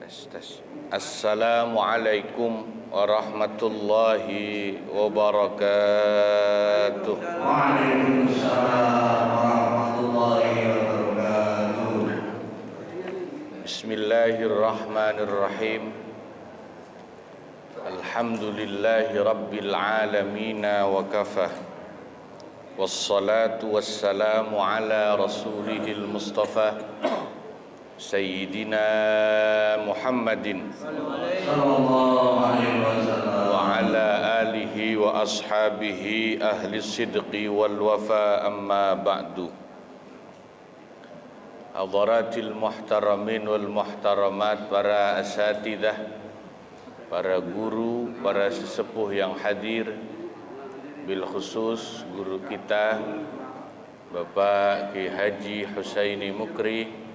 Tes tes. Assalamualaikum warahmatullahi wabarakatuh. Waalaikumsalam warahmatullahi wabarakatuh. Bismillahirrahmanirrahim. Alhamdulillahi rabbil alamin wa kafah. Wassalatu wassalamu ala rasulihil mustafa Sayyidina Muhammadin Sallallahu alaihi wasallam wa ala alihi wa ashabihi ahli sidqi wal wafa, amma ba'du. Hadaratil muhtaramin wal muhtaramat, para asatidah, para guru, para sesepuh yang hadir, bil khusus guru kita Bapak Ki Haji Husaini Mukri,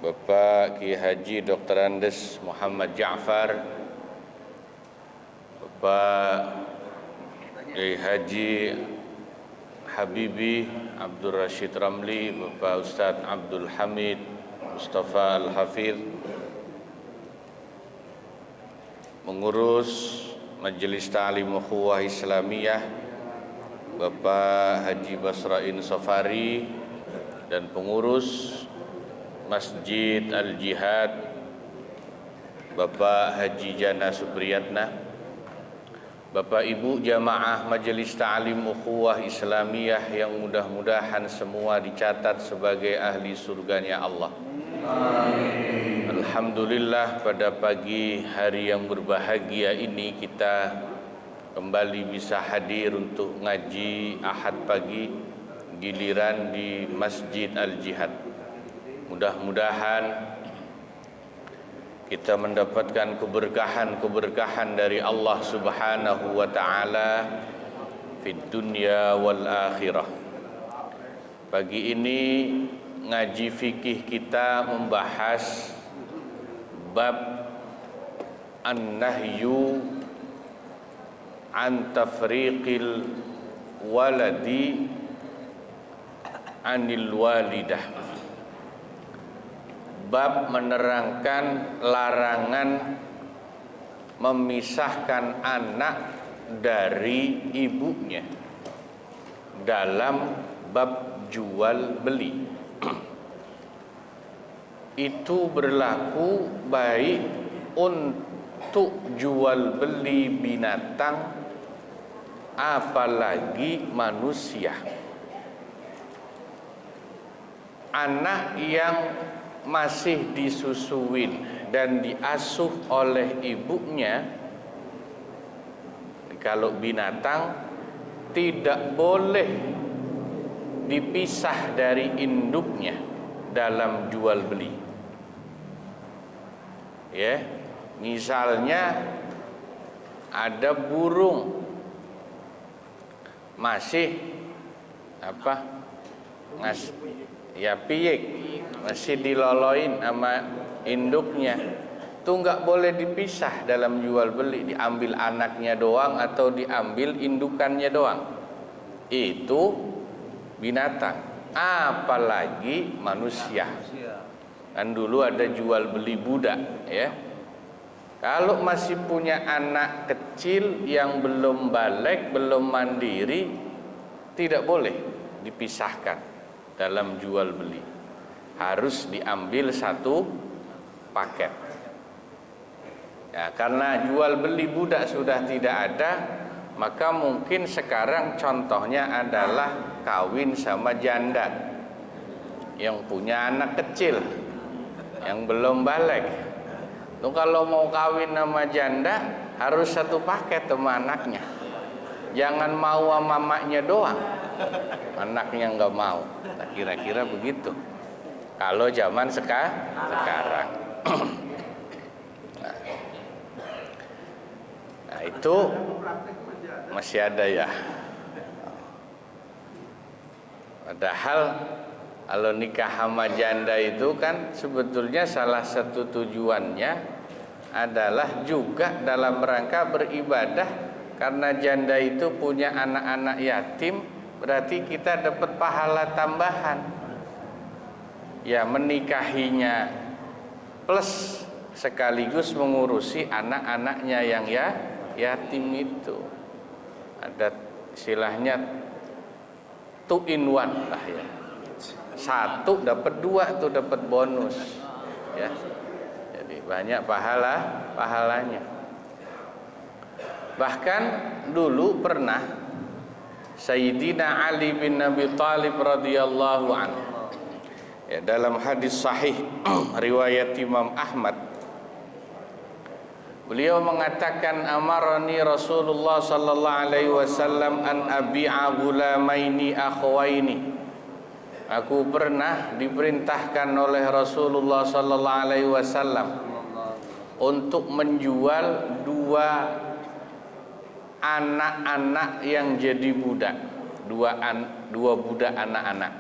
Bapak Ki Haji Dr. Andes Muhammad Ja'far, Bapak Ki Haji Habibi Abdul Rashid Ramli, Bapak Ustadz Abdul Hamid Mustafa Al-Hafidh, mengurus Majelis Ta'lim Ukhuwah Islamiyah Bapak Haji Basrain Safari, dan pengurus Masjid Al-Jihad Bapak Haji Jana Supriyatna, Bapak Ibu jamaah Majelis Ta'lim Ukhuwah Islamiyah yang mudah-mudahan semua dicatat sebagai ahli surganya Allah. Amin. Alhamdulillah, pada pagi hari yang berbahagia ini kita kembali bisa hadir untuk ngaji Ahad pagi giliran di Masjid Al-Jihad. Mudah-mudahan kita mendapatkan keberkahan-keberkahan dari Allah Subhanahu wa taala fid dunya wal akhirah. Pagi ini ngaji fikih kita membahas bab an-nahyu an tafriqil waladi anil walidah. Bab menerangkan larangan memisahkan anak dari ibunya dalam bab jual beli. Itu berlaku baik untuk jual beli binatang apalagi manusia. Anak yang masih disusuin dan diasuh oleh ibunya, kalau binatang tidak boleh dipisah dari induknya dalam jual beli. Ya, misalnya ada burung masih piyik masih diloloin sama induknya, itu nggak boleh dipisah dalam jual beli, diambil anaknya doang atau diambil indukannya doang. Itu binatang, apalagi manusia. Kan dulu ada jual beli budak, ya. Kalau masih punya anak kecil yang belum balik, belum mandiri, tidak boleh dipisahkan dalam jual beli. Harus diambil satu paket. Ya, karena jual beli budak sudah tidak ada, maka mungkin sekarang contohnya adalah kawin sama janda yang punya anak kecil yang belum balik. Tuh, kalau mau kawin sama janda harus satu paket sama anaknya. Jangan mau sama mamanya doang, anaknya nggak mau. Nah, kira-kira begitu kalau zaman sekarang. Nah, itu masih ada ya. Padahal kalau nikah sama janda itu kan sebetulnya salah satu tujuannya adalah juga dalam rangka beribadah, karena janda itu punya anak-anak yatim, berarti kita dapat pahala tambahan. Ya, menikahinya plus sekaligus mengurusi anak-anaknya yang yatim itu. Ada istilahnya 2 in 1 lah ya. 1 dapat 2 tuh dapat bonus ya. Jadi banyak pahalanya. Bahkan dulu pernah Sayyidina Ali bin Abi Thalib radhiyallahu anhu ya, dalam hadis sahih riwayat Imam Ahmad, beliau mengatakan, amarani Rasulullah sallallahu alaihi wasallam an abi'a gulamaini akhwaini. Aku pernah diperintahkan oleh Rasulullah sallallahu alaihi wasallam untuk menjual 2 anak-anak yang jadi budak, 2 budak anak-anak.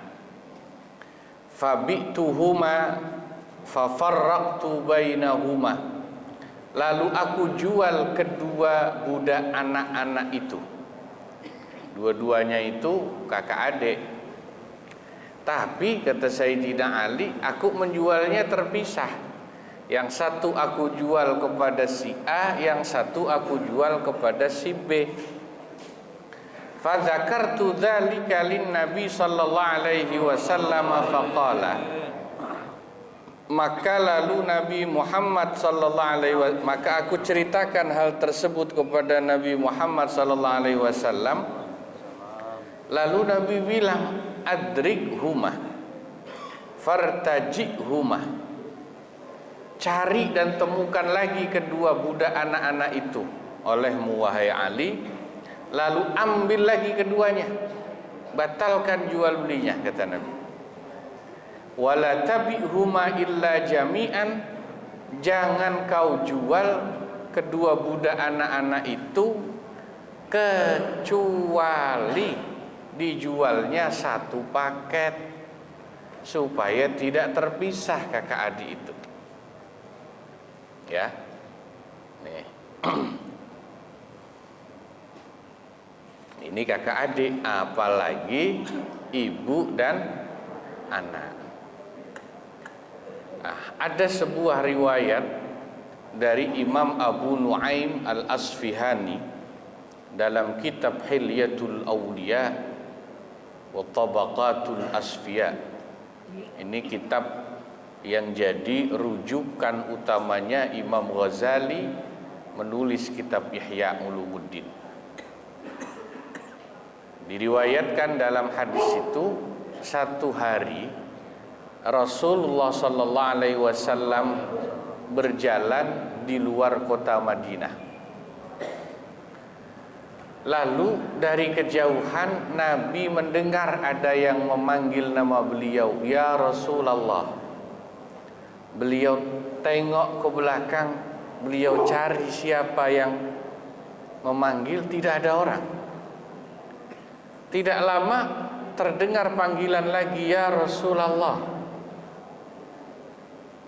Fabi'tuhuma fafarraqtu bainahuma. Lalu aku jual kedua budak anak-anak itu. Dua-duanya itu kakak adik. Tapi kata Sayyidina Ali, aku menjualnya terpisah. Yang satu aku jual kepada si A, yang satu aku jual kepada si B. Fadzakartu dzalika lin-nabi sallallahu alaihi wasallam faqala. Maka lalu Nabi Muhammad sallallahu alaihi wasallam, maka aku ceritakan hal tersebut kepada Nabi Muhammad sallallahu alaihi wasallam. Lalu Nabi bilang, adrikhuma fartaji'huma. Cari dan temukan lagi kedua budak anak-anak itu olehmu wahai Ali, lalu ambil lagi keduanya, batalkan jual belinya, kata Nabi. Wala tabi'huma illa jami'an. Jangan kau jual kedua budak anak-anak itu kecuali dijualnya satu paket, supaya tidak terpisah kakak adik itu. Ya, nih. Ini kakak adik, apalagi ibu dan anak. Nah, ada sebuah riwayat dari Imam Abu Nuaim Al-Asfihani dalam kitab Hilyatul Awliya wa Tabaqatul Asfiya. Ini kitab yang jadi rujukan utamanya Imam Ghazali menulis kitab Ihya Ulumuddin. Diriwayatkan dalam hadis itu, satu hari Rasulullah sallallahu alaihi wasallam berjalan di luar kota Madinah. Lalu dari kejauhan Nabi mendengar ada yang memanggil nama beliau, ya Rasulullah. Beliau tengok ke belakang, beliau cari siapa yang memanggil, tidak ada orang. Tidak lama terdengar panggilan lagi, ya Rasulullah.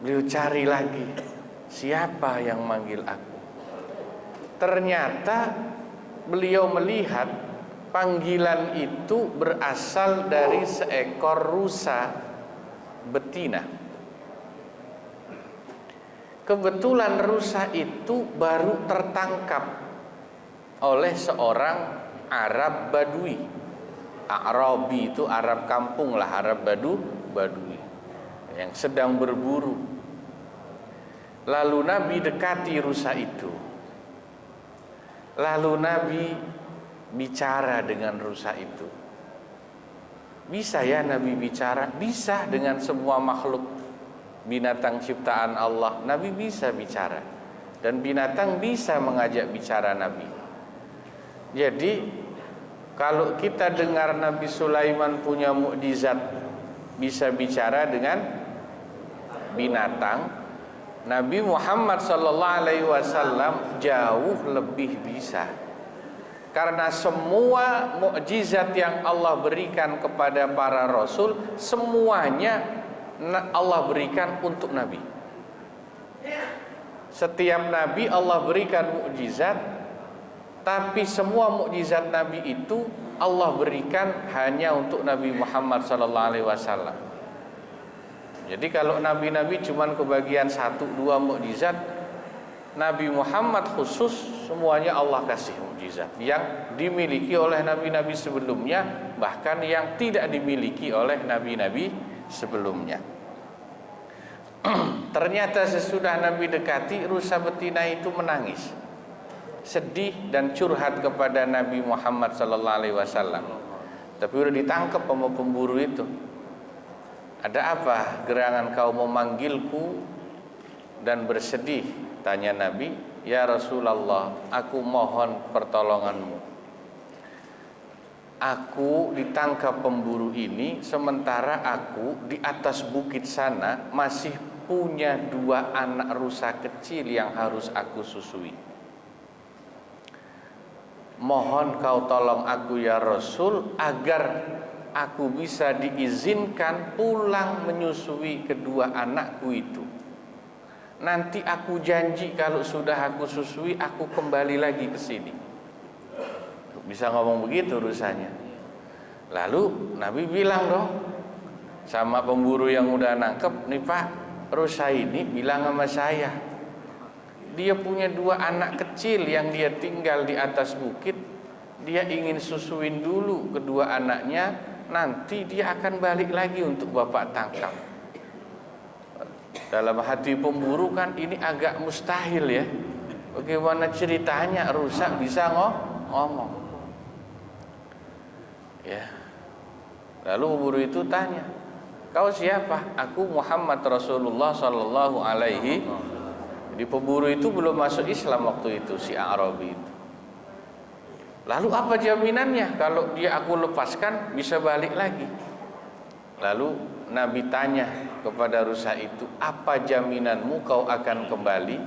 Beliau cari lagi, siapa yang manggil aku? Ternyata beliau melihat panggilan itu berasal dari seekor rusa betina. Kebetulan rusa itu baru tertangkap oleh seorang Arab Badui. Arabi itu Arab kampung lah, Arab Badui yang sedang berburu. Lalu Nabi dekati rusa itu. Lalu Nabi bicara dengan rusa itu. Bisa ya Nabi bicara? Bisa, dengan semua makhluk binatang ciptaan Allah. Nabi bisa bicara, dan binatang bisa mengajak bicara Nabi. Jadi kalau kita dengar Nabi Sulaiman punya mukjizat bisa bicara dengan binatang, Nabi Muhammad sallallahu alaihi wasallam jauh lebih bisa. Karena semua mukjizat yang Allah berikan kepada para rasul, semuanya Allah berikan untuk Nabi. Setiap Nabi Allah berikan mukjizat, tapi semua mukjizat Nabi itu Allah berikan hanya untuk Nabi Muhammad sallallahu alaihi wasallam. Jadi kalau nabi-nabi cuman kebagian 1-2 mukjizat, Nabi Muhammad khusus semuanya Allah kasih mukjizat yang dimiliki oleh nabi-nabi sebelumnya, bahkan yang tidak dimiliki oleh nabi-nabi sebelumnya. Ternyata sesudah Nabi dekati, rusa betina itu menangis, sedih dan curhat kepada Nabi Muhammad SAW. Tapi udah ditangkap sama pemburu itu. Ada apa gerangan kau memanggilku dan bersedih? Tanya Nabi. Ya Rasulullah, aku mohon pertolonganmu. Aku ditangkap pemburu ini, sementara aku di atas bukit sana masih punya 2 anak rusa kecil yang harus aku susui. Mohon kau tolong aku ya Rasul, agar aku bisa diizinkan pulang menyusui kedua anakku itu. Nanti aku janji kalau sudah aku susui, aku kembali lagi ke sini. Bisa ngomong begitu rusanya. Lalu Nabi bilang dong sama pemburu yang udah nangkep, nih Pak, rusa ini bilang sama saya, dia punya 2 anak kecil yang dia tinggal di atas bukit. Dia ingin susuin dulu kedua anaknya, nanti dia akan balik lagi untuk Bapak tangkap. Dalam hati pemburu kan ini agak mustahil ya. Bagaimana ceritanya rusa bisa ngomong? Ya. Lalu pemburu itu tanya, kau siapa? Aku Muhammad Rasulullah Sallallahu Alaihi. Jadi pemburu itu belum masuk Islam waktu itu, si Arabi itu. Lalu apa jaminannya kalau dia aku lepaskan bisa balik lagi? Lalu Nabi tanya kepada rusa itu, apa jaminanmu kau akan kembali?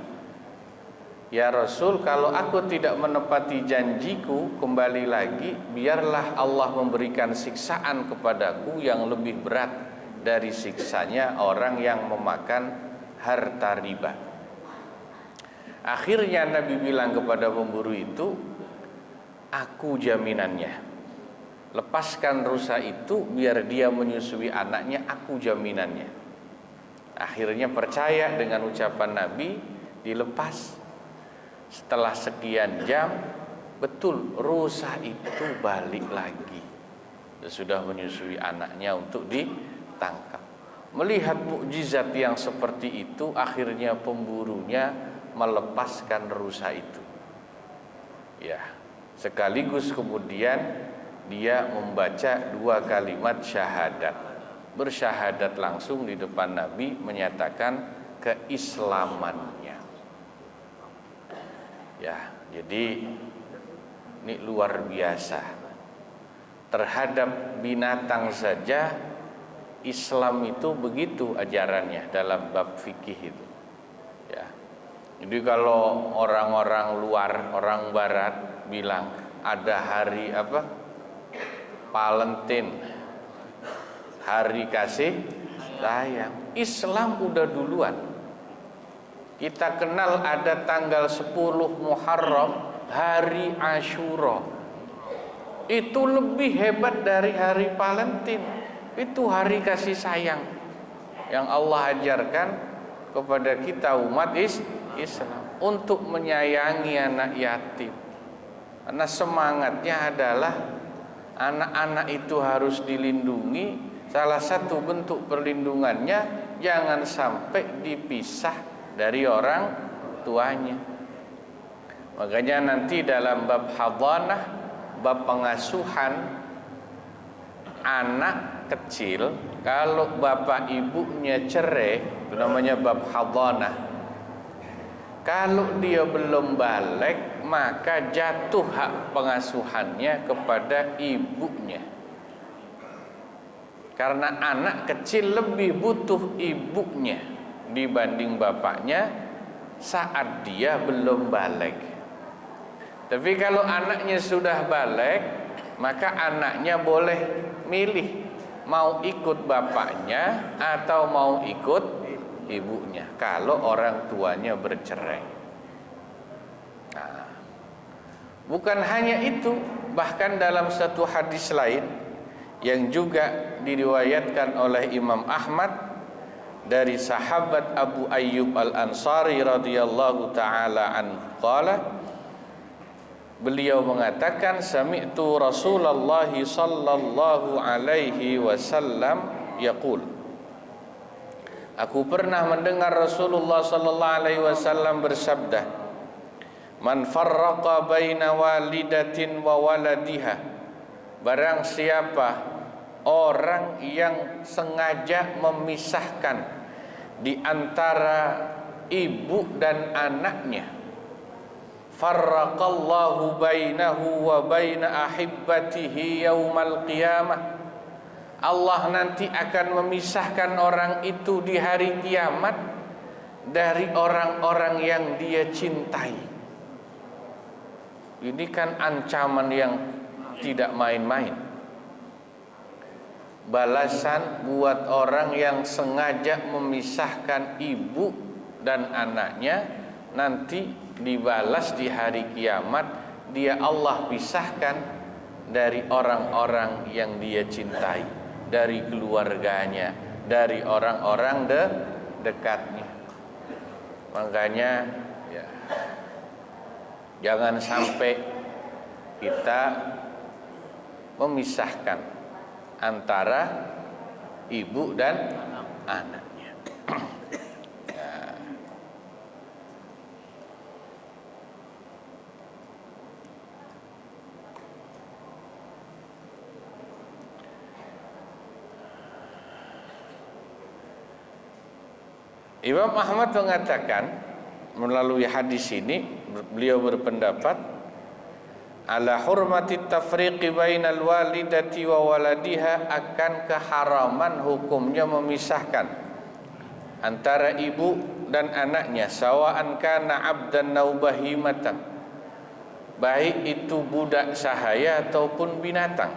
Ya Rasul, kalau aku tidak menepati janjiku kembali lagi, biarlah Allah memberikan siksaan kepadaku yang lebih berat dari siksanya orang yang memakan harta riba. Akhirnya Nabi bilang kepada pemburu itu, aku jaminannya. Lepaskan rusa itu biar dia menyusui anaknya, aku jaminannya. Akhirnya percaya dengan ucapan Nabi, dilepas. Setelah sekian jam, betul rusa itu balik lagi. Sudah menyusui anaknya untuk ditangkap. Melihat mukjizat yang seperti itu, akhirnya pemburunya melepaskan rusa itu. Ya, sekaligus kemudian dia membaca 2 kalimat syahadat, bersyahadat langsung di depan Nabi, menyatakan keislamannya. Ya, jadi ini luar biasa. Terhadap binatang saja Islam itu begitu ajarannya dalam bab fikih itu. Ya. Jadi kalau orang-orang luar, orang barat bilang ada hari apa? Valentine, hari kasih sayang. Islam udah duluan. Kita kenal ada tanggal 10 Muharram, hari Asyura. Itu lebih hebat dari hari Valentine. Itu hari kasih sayang yang Allah ajarkan kepada kita umat Islam untuk menyayangi anak yatim. Karena semangatnya adalah anak-anak itu harus dilindungi. Salah satu bentuk perlindungannya jangan sampai dipisah dari orang tuanya. Makanya nanti dalam bab hadhanah, bab pengasuhan anak kecil, kalau bapak ibunya cerai, itu namanya bab hadhanah. Kalau dia belum balik, maka jatuh hak pengasuhannya kepada ibunya. Karena anak kecil lebih butuh ibunya dibanding bapaknya saat dia belum balik. Tapi kalau anaknya sudah balik, maka anaknya boleh milih mau ikut bapaknya atau mau ikut ibunya kalau orang tuanya bercerai. Nah, bukan hanya itu, bahkan dalam satu hadis lain yang juga diriwayatkan oleh Imam Ahmad, dari sahabat Abu Ayyub Al-Ansari radhiyallahu taala anhu qala, beliau mengatakan sami'tu Rasulullah sallallahu alaihi wasallam yaqul, aku pernah mendengar Rasulullah sallallahu alaihi wasallam bersabda, man farraqa baina walidatin wa waladiha, barang siapa orang yang sengaja memisahkan di antara ibu dan anaknya, farraqallahu bainahu wa baina ahibbatihi yaumal qiyamah, Allah nanti akan memisahkan orang itu di hari kiamat dari orang-orang yang dia cintai. Ini kan ancaman yang tidak main-main. Balasan buat orang yang sengaja memisahkan ibu dan anaknya, nanti dibalas di hari kiamat, dia Allah pisahkan dari orang-orang yang dia cintai, dari keluarganya, dari orang-orang dekatnya. Makanya ya, jangan sampai kita memisahkan antara ibu dan anaknya. Ya. Imam Ahmad mengatakan melalui hadis ini, beliau berpendapat ala hurmati tafriqi bainal walidati wa waladiha, akan keharaman hukumnya memisahkan antara ibu dan anaknya, sawa'an kana abdan aw bahimatan, baik itu budak sahaya ataupun binatang.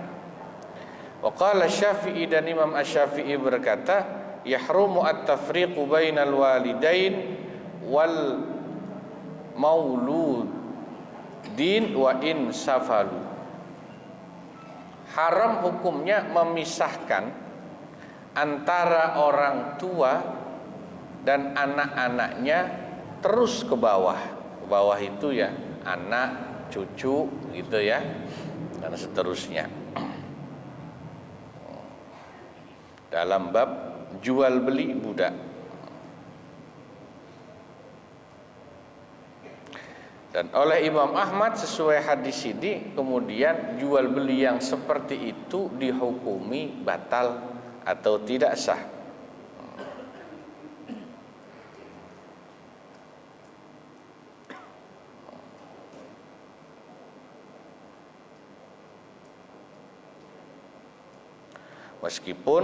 Wa qala Syafi'i, dan Imam Asy-Syafi'i berkata, yahrumu at-tafriqu bainal walidain wal maulud din wa in safalu, haram hukumnya memisahkan antara orang tua dan anak-anaknya terus ke bawah. Ke bawah itu ya anak, cucu gitu ya, dan seterusnya. Dalam bab jual beli budak. Dan oleh Imam Ahmad sesuai hadis ini, kemudian jual beli yang seperti itu dihukumi batal atau tidak sah. Meskipun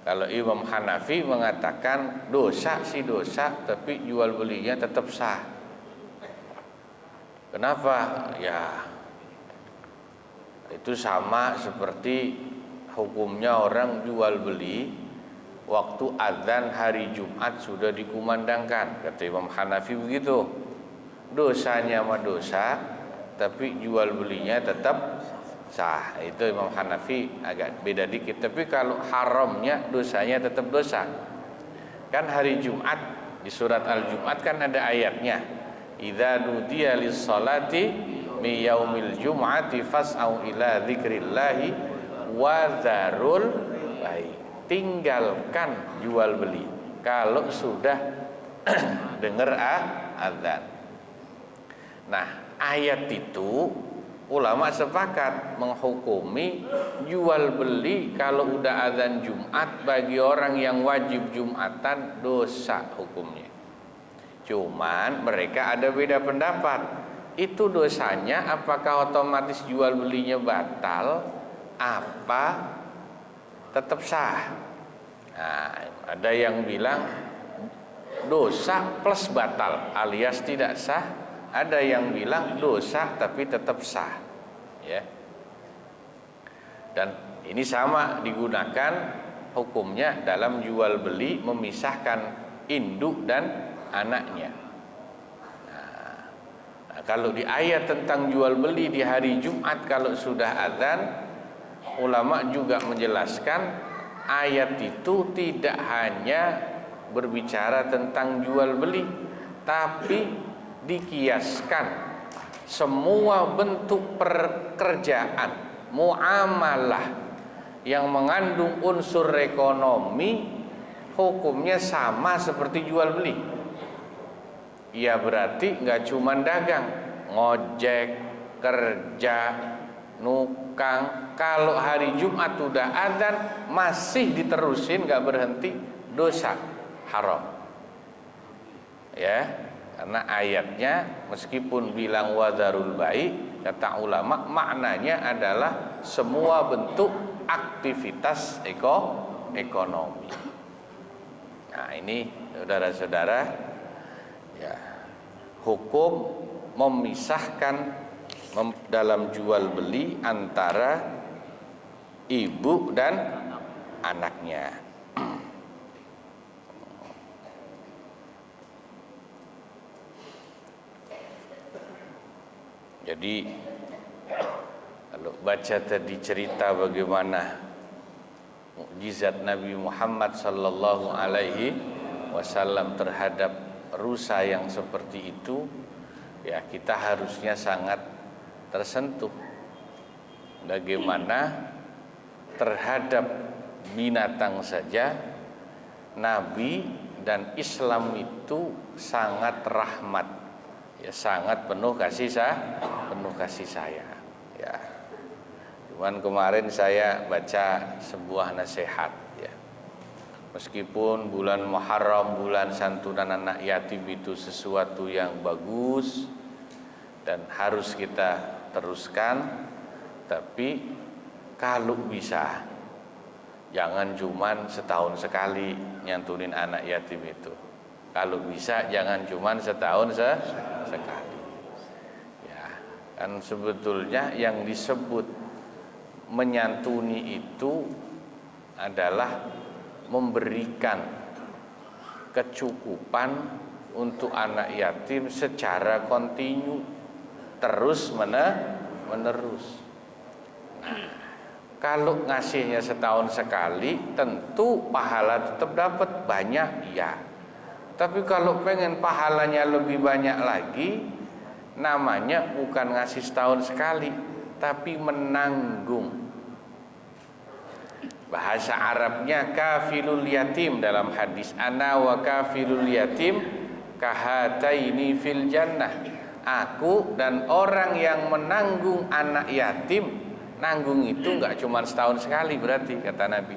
kalau Imam Hanafi mengatakan dosa sih dosa, tapi jual belinya tetap sah. Kenapa? Ya itu sama seperti hukumnya orang jual beli waktu azan hari Jumat sudah dikumandangkan. Kata Imam Hanafi begitu. Dosanya mah dosa, tapi jual belinya tetap sah. Itu Imam Hanafi agak beda dikit. Tapi kalau haramnya dosanya tetap dosa. Kan hari Jumat di surat Al-Jumat kan ada ayatnya, idza nudiya lis-salati mi yaumil jum'ati fas'au ila dzikrillahi wa dzarul bai'. Tinggalkan jual beli kalau sudah dengar azan. Nah, ayat itu ulama sepakat menghukumi jual beli kalau udah azan Jumat bagi orang yang wajib Jumatan dosa hukumnya. Cuman mereka ada beda pendapat. Itu dosanya apakah otomatis jual belinya batal apa tetap sah? Nah, ada yang bilang dosa plus batal alias tidak sah. Ada yang bilang dosa tapi tetap sah. Ya. Dan ini sama digunakan hukumnya dalam jual beli memisahkan induk dan anaknya. Nah, kalau di ayat tentang jual beli di hari Jumat kalau sudah azan, ulama juga menjelaskan ayat itu tidak hanya berbicara tentang jual beli, tapi dikiaskan semua bentuk pekerjaan, muamalah yang mengandung unsur ekonomi hukumnya sama seperti jual beli. Ya berarti nggak cuma dagang, ngojek, kerja, nukang. Kalau hari Jumat udah adzan masih diterusin nggak berhenti, dosa, haram. Ya, karena ayatnya meskipun bilang wadarul bai, kata ulama maknanya adalah semua bentuk aktivitas ekonomi. Nah ini saudara-saudara, ya, hukum memisahkan dalam jual beli antara ibu dan anaknya. Jadi kalau baca tadi cerita bagaimana mukjizat Nabi Muhammad sallallahu alaihi wasallam terhadap rusa yang seperti itu, ya kita harusnya sangat tersentuh bagaimana terhadap binatang saja Nabi dan Islam itu sangat rahmat, ya sangat penuh kasih sayang, ya. Cuman kemarin saya baca sebuah nasihat, ya. Meskipun bulan Muharram, bulan santunan anak yatim itu sesuatu yang bagus dan harus kita teruskan, tapi kalau bisa jangan cuman setahun sekali nyantunin anak yatim itu. Kalau bisa jangan cuman setahun sekali. Ya, kan sebetulnya yang disebut menyantuni itu adalah memberikan kecukupan untuk anak yatim secara kontinu, terus menerus. Nah, kalau ngasihnya setahun sekali tentu pahala tetap dapat banyak, ya. Tapi kalau pengen pahalanya lebih banyak lagi, namanya bukan ngasih setahun sekali, tapi menanggung. Bahasa Arabnya kafilul yatim, dalam hadis ana wa kafilul yatim kahataini fil jannah. Aku dan orang yang menanggung anak yatim, nanggung itu enggak cuma setahun sekali berarti, kata Nabi.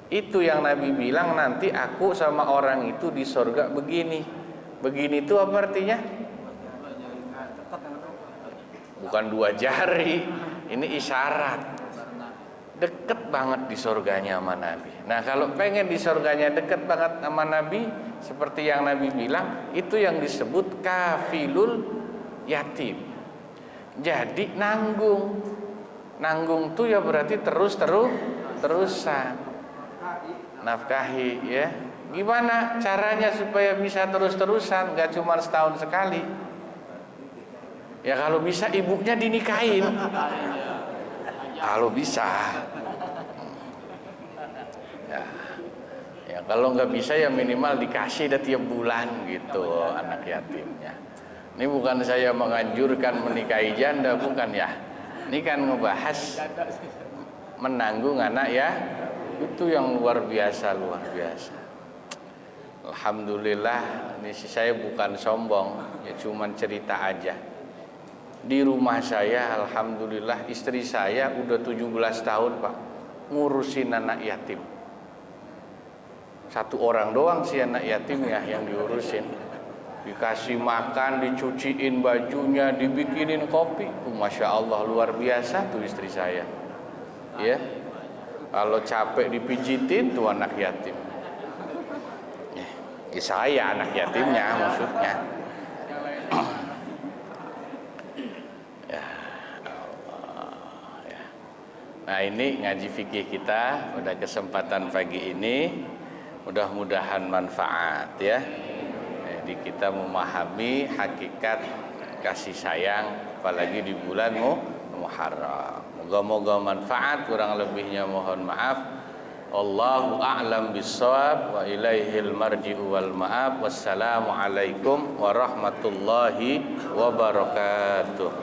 Itu yang Nabi bilang, nanti aku sama orang itu di surga begini. Begini itu apa artinya? Bukan 2 jari, ini isyarat. Deket banget di surganya sama Nabi. Nah kalau pengen di surganya deket banget sama Nabi, seperti yang Nabi bilang, itu yang disebut kafilul yatim. Jadi nanggung tuh ya berarti terusan nafkahi, ya. Gimana caranya supaya bisa terus-terusan, gak cuma setahun sekali? Ya kalau bisa ibunya dinikahin, kalau bisa. Ya kalau nggak bisa ya minimal dikasih dah tiap bulan gitu anak yatimnya. Ini bukan saya menganjurkan menikahi janda, bukan ya. Ini kan ngebahas menanggung anak, ya. Itu yang luar biasa. Alhamdulillah, ini saya bukan sombong, ya cuman cerita aja. Di rumah saya alhamdulillah istri saya udah 17 tahun Pak ngurusin anak yatim. 1 orang doang sih anak yatimnya yang diurusin. Dikasih makan, dicuciin bajunya, dibikinin kopi. Masya Allah luar biasa tuh istri saya. Ya, kalau capek dipijitin tuh anak yatim. Ya saya anak yatimnya maksudnya. Nah ini ngaji fikih kita pada kesempatan pagi ini, mudah-mudahan manfaat, ya. Jadi kita memahami hakikat kasih sayang, apalagi di bulan Muharram. Moga-moga manfaat, kurang lebihnya mohon maaf. Wallahu a'lam bissawab wa ilaihil marji'u wal ma'ab. Wassalamu alaikum warahmatullahi wabarakatuh.